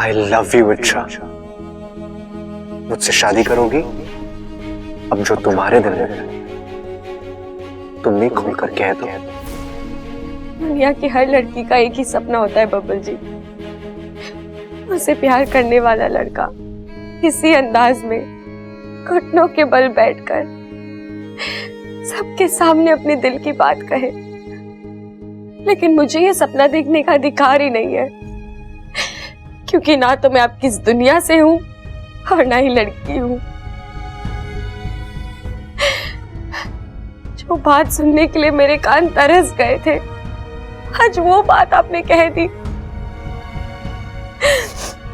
I love you इच्छा। मुझसे शादी करोगी? अब जो तुम्हारे दिल में है तुम ही खुलकर कह दो। दुनिया की हर लड़की का एक ही सपना होता है बबल जी, उसे प्यार करने वाला लड़का इसी अंदाज में घुटनों के बल बैठकर सबके सामने अपने दिल की बात कहे। लेकिन मुझे ये सपना देखने का अधिकार ही नहीं है, क्योंकि ना तो मैं आपकी इस दुनिया से हूं और ना ही लड़की हूं। जो बात सुनने के लिए मेरे कान तरस गए थे, आज वो बात आपने कह दी।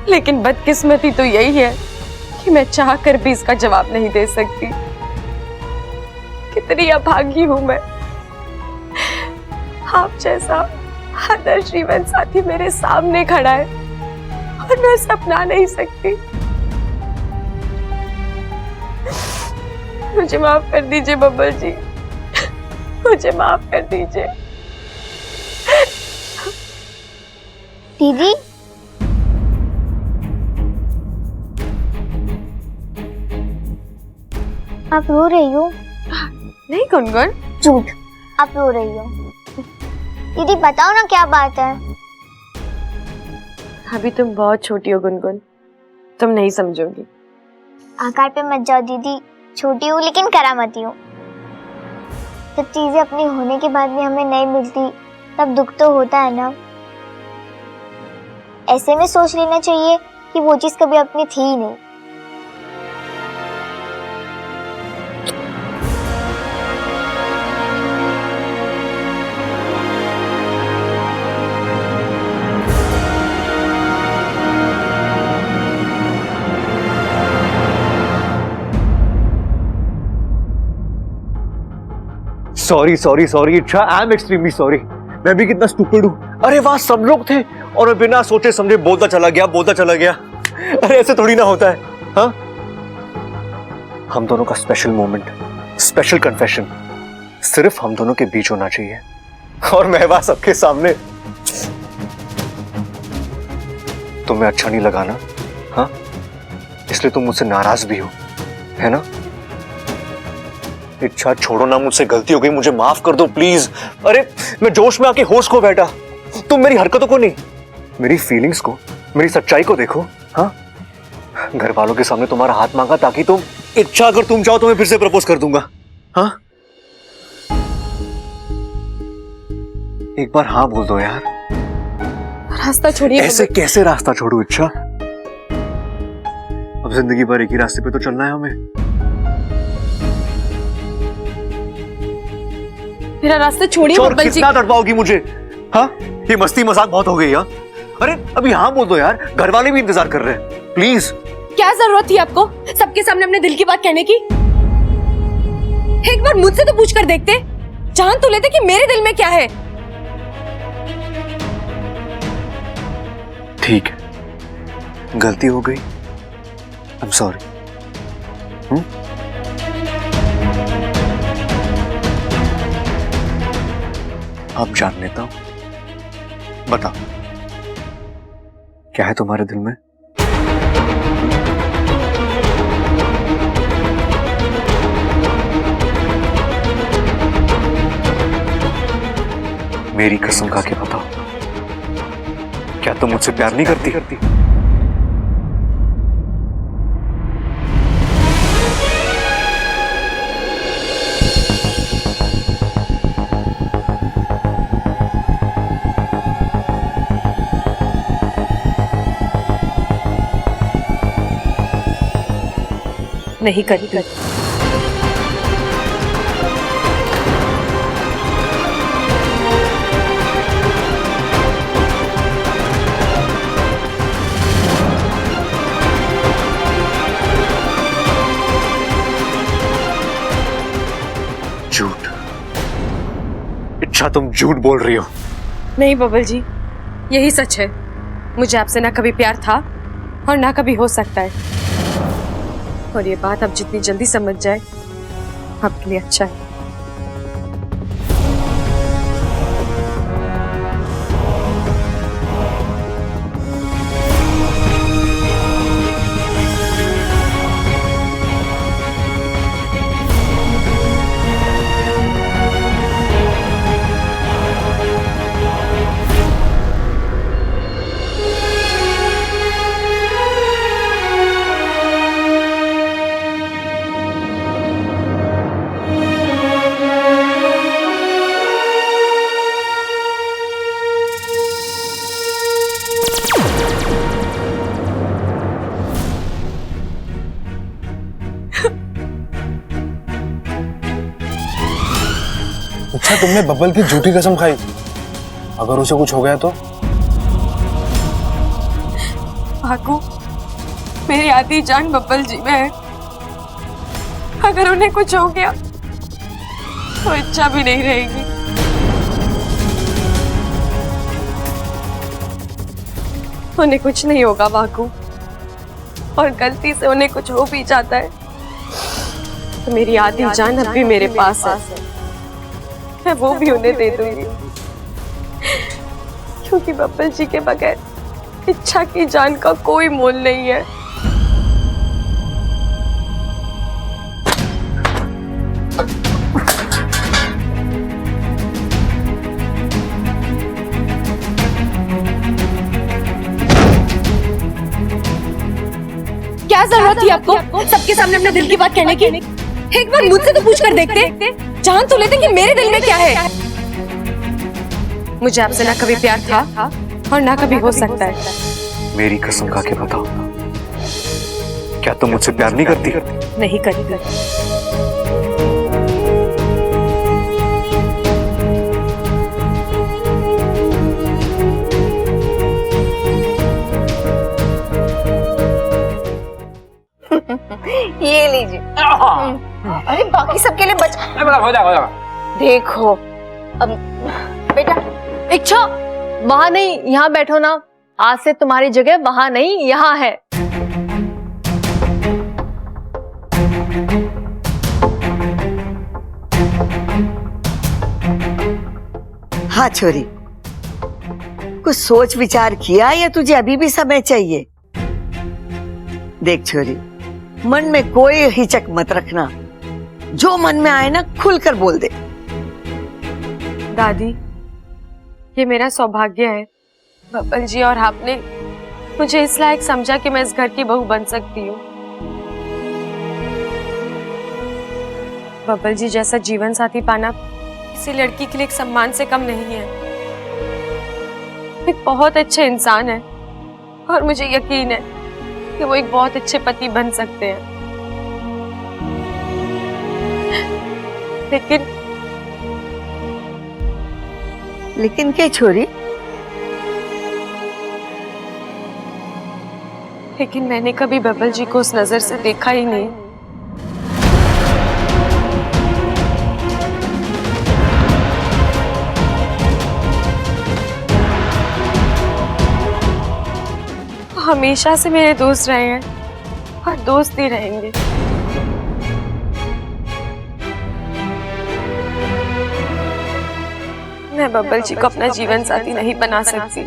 लेकिन बदकिस्मती तो यही है कि मैं चाहकर भी इसका जवाब नहीं दे सकती। कितनी अभागी हूं मैं। आप जैसा आदर्श जीवन साथी मेरे सामने खड़ा है और मैं उसे अपना नहीं सकती। मुझे माफ कर दीजिए बब्बल जी, मुझे माफ कर दीजिए। दीदी, आप रो रही हो? नहीं गुनगुन, झूठ, आप रो रही हो। दीदी बताओ ना क्या बात है। अभी तुम बहुत छोटी हो गुनगुन, तुम नहीं समझोगी। आकार पे मत जाओ दीदी, छोटी हूँ लेकिन करामती हूँ। जब चीजें अपनी होने के बाद भी हमें नहीं मिलती तब दुख तो होता है ना। ऐसे में सोच लेना चाहिए कि वो चीज कभी अपनी थी ही नहीं। सॉरी सॉरी सॉरी इच्छा, आई एम एक्सट्रीमली सॉरी। मैं भी कितना स्टूपिड हूं। अरे वहां सब लोग थे और मैं बिना सोचे समझे बोलता चला गया। अरे ऐसे थोड़ी ना होता है। हाँ, हम दोनों का स्पेशल मोमेंट, स्पेशल कन्फेशन सिर्फ हम दोनों के बीच होना चाहिए, और मैं वहां सबके सामने। तुम्हें अच्छा नहीं लगा ना? हाँ, इसलिए तुम मुझसे नाराज भी हो, है ना? इच्छा छोड़ो ना, मुझसे गलती हो गई, मुझे माफ कर दो प्लीज। अरे मैं जोश में आके होश खो बैठा। तुम मेरी हरकतों को नहीं, मेरी फीलिंग्स को, मेरी सच्चाई को देखो। हाँ, घर वालों के सामने तुम्हारा हाथ मांगा ताकि तुम, इच्छा अगर तुम चाहो तो मैं फिर से प्रपोज कर दूंगा। हाँ, एक बार हाँ बोल दो यार। रास्ता छोड़िए। ऐसे कैसे रास्ता छोड़ू इच्छा? अब जिंदगी भर एक ही रास्ते पे तो चलना है हमें। मेरा रास्ता छोड़िए बब्बल जी। कितना तड़पाओगी मुझे? हाँ, ये मस्ती मजाक बहुत हो गई। हाँ, अरे अभी हाँ बोल दो यार, घर वाले भी इंतजार कर रहे हैं, प्लीज। क्या जरूरत थी आपको सबके सामने अपने दिल की बात कहने की? एक बार मुझसे तो पूछ कर देखते, जान तो लेते कि मेरे दिल में क्या है। ठीक है, गलती हो गई, आई एम सॉरी। अब जान लेता हूं, बताओ क्या है तुम्हारे दिल में? मेरी कसम खा के बताओ, क्या तुम मुझसे प्यार नहीं करती? नहीं करती। झूठ। इच्छा, तुम झूठ बोल रही हो। नहीं बबल जी, यही सच है। मुझे आपसे ना कभी प्यार था और ना कभी हो सकता है, और ये बात अब जितनी जल्दी समझ जाए आपके लिए अच्छा है। अच्छा तुमने बब्बल की झूठी कसम खाई, अगर उसे कुछ हो गया तो? भागू, मेरी आधी जान बब्बल जी में है। अगर उन्हें कुछ हो गया तो इच्छा भी नहीं रहेगी। उन्हें कुछ नहीं होगा भागू, और गलती से उन्हें कुछ हो भी जाता है तो मेरी आधी जान अब भी मेरे पास है। मैं वो भी उन्हें दे दूंगी, क्योंकि बब्बल जी के बगैर इच्छा की जान का कोई मोल नहीं है। क्या जरूरत थी आपको सबके सामने अपने दिल की बात कहने की? एक बार मुझसे तो पूछ कर देखते, जान तो लेते कि मेरे दिल में क्या है। मुझे आपसे ना कभी प्यार था और ना कभी हो सकता है। मेरी कसम खा के बताओ, क्या तुम मुझसे प्यार नहीं करती? नहीं करती। ये लीजिए। अरे बाकी सबके लिए बच। हो जाएगा। देखो अब बेटा, इच्छा वहां नहीं, यहाँ बैठो ना। आज से तुम्हारी जगह वहां नहीं, यहाँ है। हाँ छोरी, कुछ सोच विचार किया या तुझे अभी भी समय चाहिए? देख छोरी, मन में कोई हिचक मत रखना, जो मन में आए ना खुलकर बोल दे। दादी, ये मेरा सौभाग्य है। बब्बल जी और आपने मुझे इस लायक समझा कि मैं इस घर की बहू बन सकती हूँ। बब्बल जी जैसा जीवन साथी पाना किसी लड़की के लिए एक सम्मान से कम नहीं है। एक बहुत अच्छे इंसान है और मुझे यकीन है कि वो एक बहुत अच्छे पति बन सकते हैं। लेकिन क्या छोरी? लेकिन मैंने कभी बब्बल जी को उस नजर से देखा ही नहीं। हमेशा से मेरे दोस्त रहे हैं और दोस्त ही रहेंगे। मैं बब्बल जी को अपना जीवन साथी नहीं बना सकती।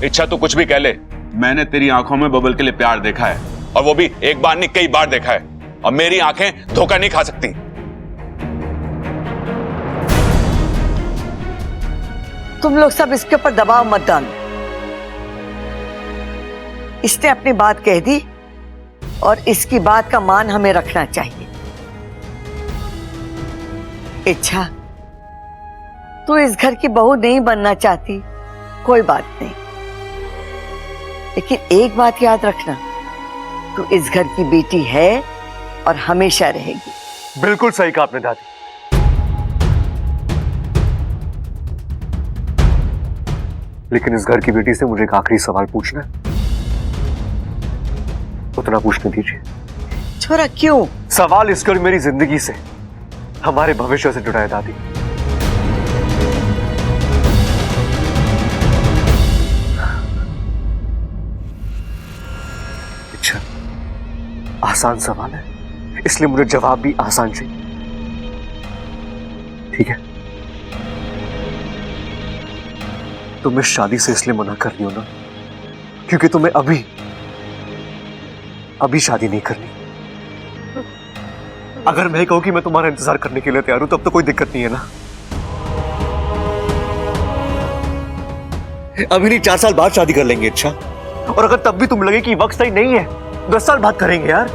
इच्छा तू कुछ भी कह ले, मैंने तेरी आंखों में बबल के लिए प्यार देखा है, और वो भी एक बार नहीं कई बार देखा है, और मेरी आंखें धोखा नहीं खा सकती। तुम लोग सब इसके ऊपर दबाव मत डालो। इसने अपनी बात कह दी और इसकी बात का मान हमें रखना चाहिए। इच्छा, तू इस घर की बहू नहीं बनना चाहती, कोई बात नहीं, लेकिन एक बात याद रखना, तू इस घर की बेटी है और हमेशा रहेगी। बिल्कुल सही कहा आपने दादी। लेकिन इस घर की बेटी से मुझे एक आखिरी सवाल पूछना है, उतना पूछने दीजिए। छोरा क्यों? सवाल इस घर मेरी जिंदगी से, हमारे भविष्य से जुड़ा है दादी। अच्छा, आसान सवाल है, इसलिए मुझे जवाब भी आसान चाहिए। ठीक है, तुम इस शादी से इसलिए मना कर रही हो ना क्योंकि तुम्हें अभी शादी नहीं करनी। अगर मैं कहूं कि मैं तुम्हारा इंतजार करने के लिए तैयार हूं, तब तो कोई दिक्कत नहीं है ना। अभी नहीं, 4 साल बाद शादी कर लेंगे। अच्छा, और अगर तब भी तुम लगे कि वक्त सही नहीं है, 10 साल बाद करेंगे यार।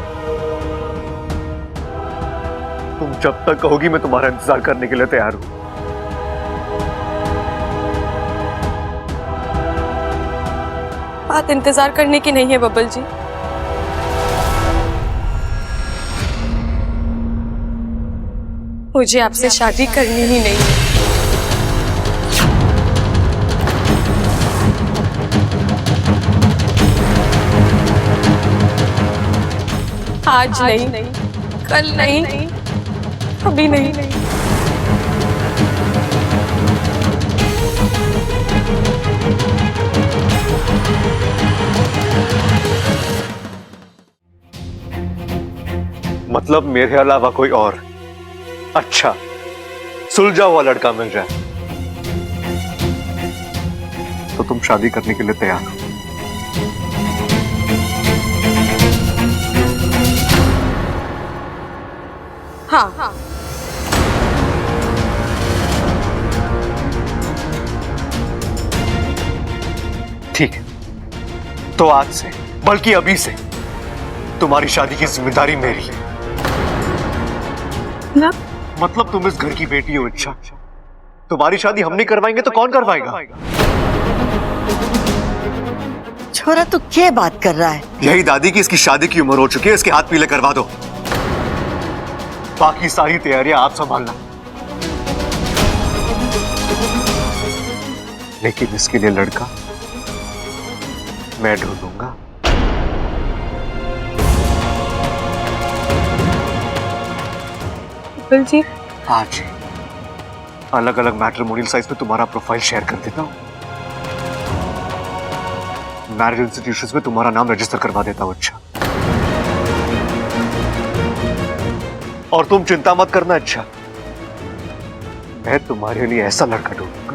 तुम जब तक कहोगी मैं तुम्हारा इंतजार करने के लिए तैयार हूं। बात इंतजार करने की नहीं है बबल जी। मुझे आपसे शादी करनी ही नहीं है। आज नहीं, कल नहीं, अभी नहीं। मतलब मेरे अलावा कोई और अच्छा सुलझा हुआ लड़का मिल जाए तो तुम शादी करने के लिए तैयार हो? हाँ। ठीक है, तो आज से बल्कि अभी से तुम्हारी शादी की जिम्मेदारी मेरी है। मतलब तुम इस घर की बेटी हो इच्छा, तुम्हारी शादी हम नहीं करवाएंगे तो कौन करवाएगा? छोरा तू क्या बात कर रहा है? यही दादी की इसकी शादी की उम्र हो चुकी है, इसके हाथ पीले करवा दो। बाकी सारी तैयारियां आप संभालना, लेकिन इसके लिए लड़का मैं ढूंढूंगा। बबल जी, आज अलग अलग मैट्रिमोनियल साइट्स में तुम्हारा प्रोफाइल शेयर कर देता हूं, मैरिज इंस्टीट्यूशंस में तुम्हारा नाम रजिस्टर करवा देता हूं। अच्छा, और तुम चिंता मत करना अच्छा, मैं तुम्हारे लिए ऐसा लड़का ढूंढूंगा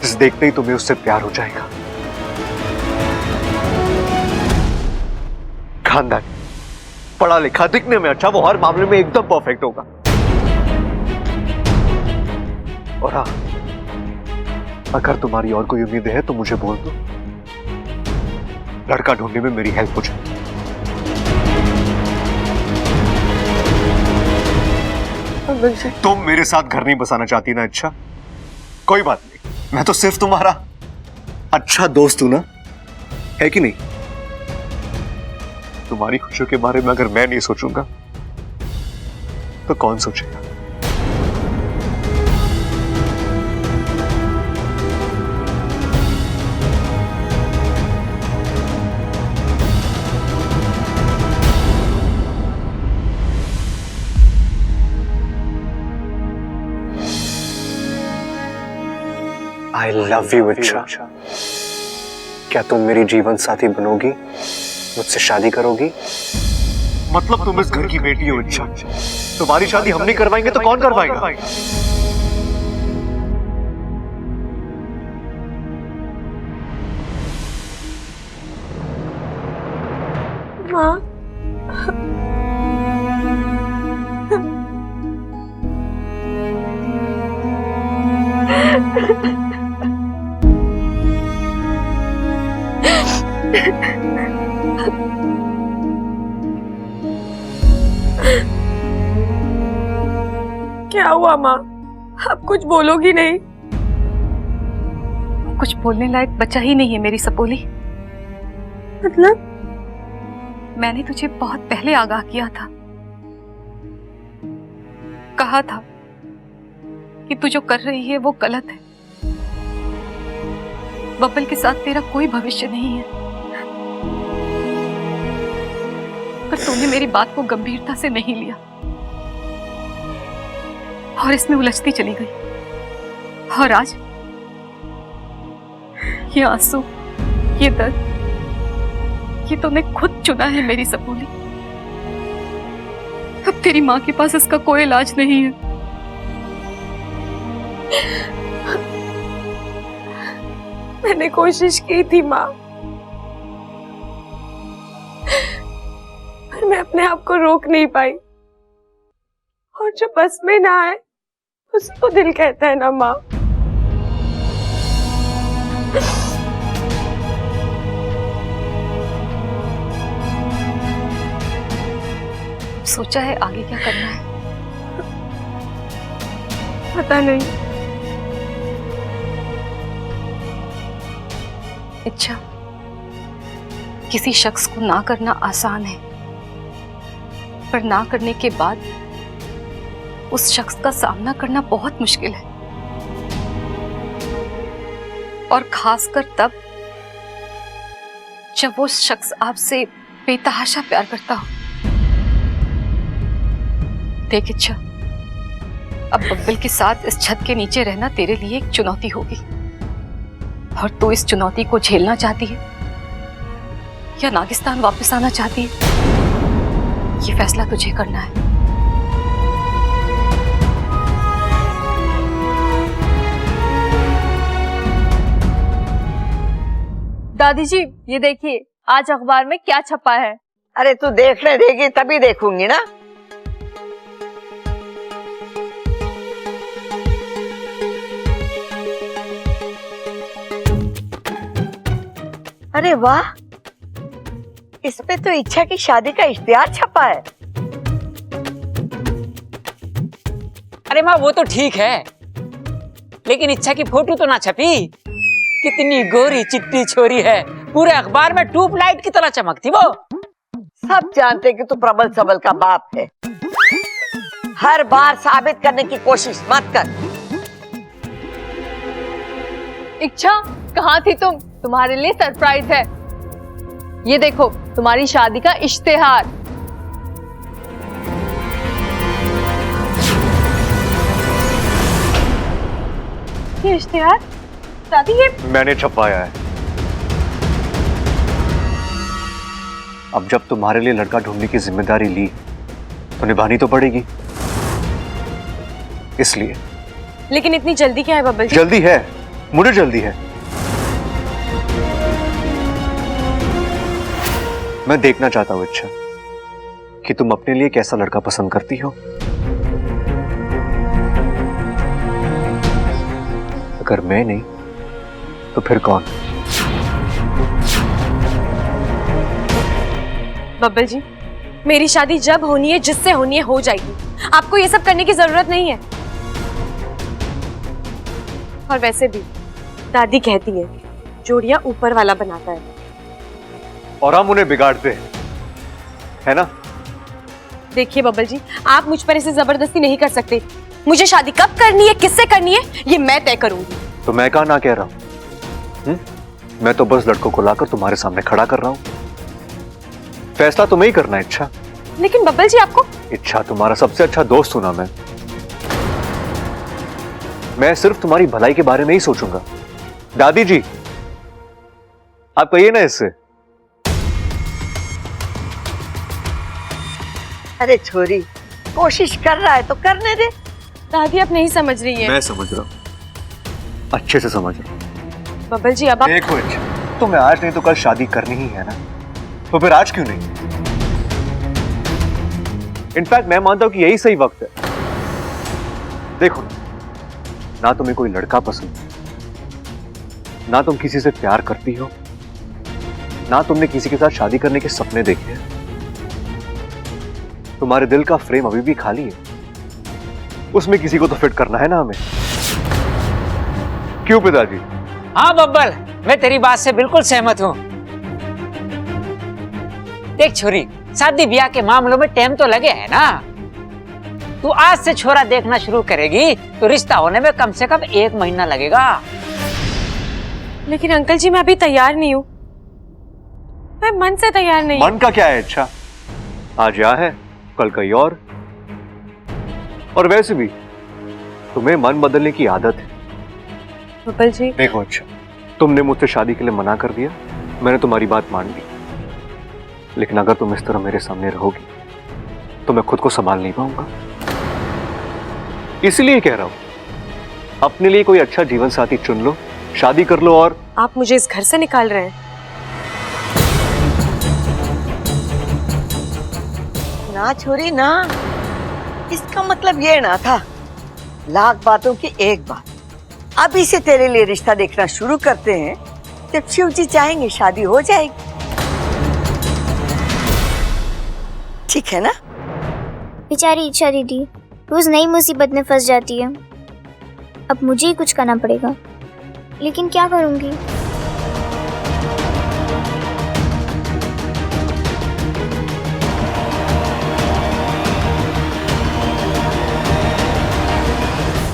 जिस देखते ही तुम्हें उससे प्यार हो जाएगा। खानदानी, पढ़ा लिखा, दिखने में अच्छा, वो हर मामले में एकदम परफेक्ट होगा। और हाँ, अगर तुम्हारी और कोई उम्मीद है तो मुझे बोल दो, लड़का ढूंढने में मेरी हेल्प हो जाएगी। तुम मेरे साथ घर नहीं बसाना चाहती ना? अच्छा, कोई बात नहीं, मैं तो सिर्फ तुम्हारा अच्छा दोस्त हूं ना, है कि नहीं? तुम्हारी खुशियों के बारे में अगर मैं नहीं सोचूंगा तो कौन सोचेगा? I love you, इच्छा। क्या तुम मेरी जीवन साथी बनोगी? मुझसे शादी करोगी? मतलब तुम इस घर की बेटी हो इच्छा, तुम्हारी शादी हम नहीं करवाएंगे तो कौन करवाएगा? माँ, क्या हुआ माँ? आप कुछ बोलोगी नहीं? कुछ बोलने लायक बचा ही नहीं है मेरी सपोली। मतलब? मैंने तुझे बहुत पहले आगाह किया था, कहा था कि तू जो कर रही है वो गलत है। बब्बल के साथ तेरा कोई भविष्य नहीं है, पर तूने मेरी बात को गंभीरता से नहीं लिया और इसमें उलझती चली गई। और आज ये आंसू, ये दर्द, ये तूने खुद चुना है मेरी सपोली। अब तेरी माँ के पास इसका कोई इलाज नहीं है। मैंने कोशिश की थी माँ, पर मैं अपने आप को रोक नहीं पाई। और जो बस में ना आए उसको दिल कहता है ना माँ। सोचा है आगे क्या करना है? पता नहीं। अच्छा, किसी शख्स को ना करना आसान है, पर ना करने के बाद उस शख्स का सामना करना बहुत मुश्किल है, और खासकर तब जब वो शख्स आपसे बेतहाशा प्यार करता हो। देख इच्छा, अब बब्बल के साथ इस छत के नीचे रहना तेरे लिए एक चुनौती होगी, और तू इस चुनौती को झेलना चाहती है या नागिस्तान वापस आना चाहती है, ये फैसला तुझे करना है। दादी जी, ये देखिए आज अखबार में क्या छपा है। अरे तू देखने देगी तभी देखूंगी ना। अरे वाह, इस पे तो इच्छा की शादी का इश्तिहार छपा है। अरे माँ वो तो ठीक है, लेकिन इच्छा की फोटो तो ना छपी। कितनी गोरी चिट्टी छोरी है, पूरे अखबार में ट्यूबलाइट की तरह चमकती वो। सब जानते कि तू प्रबल सबल का बाप है, हर बार साबित करने की कोशिश मत कर। इच्छा, कहाँ थी तुम? तुम्हारे लिए सरप्राइज है। ये देखो तुम्हारी शादी का इश्तिहार। ये इश्तिहार दादी, ये मैंने छपवाया है। अब जब तुम्हारे लिए लड़का ढूंढने की जिम्मेदारी ली तो निभानी तो पड़ेगी, इसलिए। लेकिन इतनी जल्दी क्या है बब्बल जी? जल्दी है, मुझे जल्दी है। मैं देखना चाहता हूं इच्छा कि तुम अपने लिए कैसा लड़का पसंद करती हो। अगर मैं नहीं तो फिर कौन? बब्बल जी, मेरी शादी जब होनी है, जिससे होनी है, हो जाएगी। आपको ये सब करने की जरूरत नहीं है। और वैसे भी दादी कहती है जोड़ियां ऊपर वाला बनाता है, और हम उन्हें बिगाड़ते हैं, है ना? देखिए बब्बल जी, आप मुझ पर इसे जबरदस्ती नहीं कर सकते। मुझे शादी कब करनी है, किससे करनी है, ये मैं तय करूंगी। तो मैं कहा ना कह रहा हूं? मैं तो बस लड़कों को लाकर तुम्हारे सामने खड़ा कर रहा हूं। फैसला तुम्हें ही करना है इच्छा। लेकिन बब्बल जी, आपको इच्छा, तुम्हारा सबसे अच्छा दोस्त हूं ना मैं सिर्फ तुम्हारी भलाई के बारे में ही सोचूंगा। दादी जी, आप कहिए ना इससे। अरे छोरी, कोशिश कर रहा है तो करने दे। दादी आप नहीं समझ रही है। मैं समझ रहा हूं, अच्छे से समझ रहा हूं। बब्बल जी अब आप देखो इच्छा, तुम्हें आज नहीं तो कल शादी करनी ही है ना, तो फिर आज क्यों नहीं? इनफैक्ट मैं मानता हूं कि यही सही वक्त है। देखो ना तुम्हें कोई लड़का पसंद, ना तुम किसी से प्यार करती हो, ना तुमने किसी के साथ शादी करने के सपने देखे हैं। तुम्हारे दिल का फ्रेम अभी भी खाली है, उसमें किसी को तो फिट करना है ना हमें। क्यों पिताजी? हाँ बब्बल, मैं तेरी बात से बिल्कुल सहमत हूँ। देख छोरी, शादी ब्याह के मामलों में टाइम तो लगे है ना। तू आज से छोरा देखना शुरू करेगी तो रिश्ता होने में कम से कम 1 महीना लगेगा। लेकिन अंकल जी, मैं अभी तैयार नहीं हूँ। मैं मन से तैयार नहीं हूँ। मन का क्या है इच्छा? आज यहाँ है, कल कहीं और वैसे भी तुम्हें मन बदलने की आदत है। बब्बल जी, देखो अच्छा, तुमने मुझसे शादी के लिए मना कर दिया, मैंने तुम्हारी बात मान ली, लेकिन अगर तुम इस तरह मेरे सामने रहोगी तो मैं खुद को संभाल नहीं पाऊंगा। इसलिए कह रहा हूं, अपने लिए कोई अच्छा जीवन साथी चुन लो, शादी कर लो। और आप मुझे इस घर से निकाल रहे हैं? ना छोरी ना, इसका मतलब ये ना था। लाख बातों की एक बात, अभी से तेरे लिए रिश्ता देखना शुरू करते हैं, जब शिव जी चाहेंगे शादी हो जाएगी। ठीक है ना? बेचारी इच्छा दीदी रोज नई मुसीबत में फंस जाती है। अब मुझे ही कुछ करना पड़ेगा, लेकिन क्या करूंगी?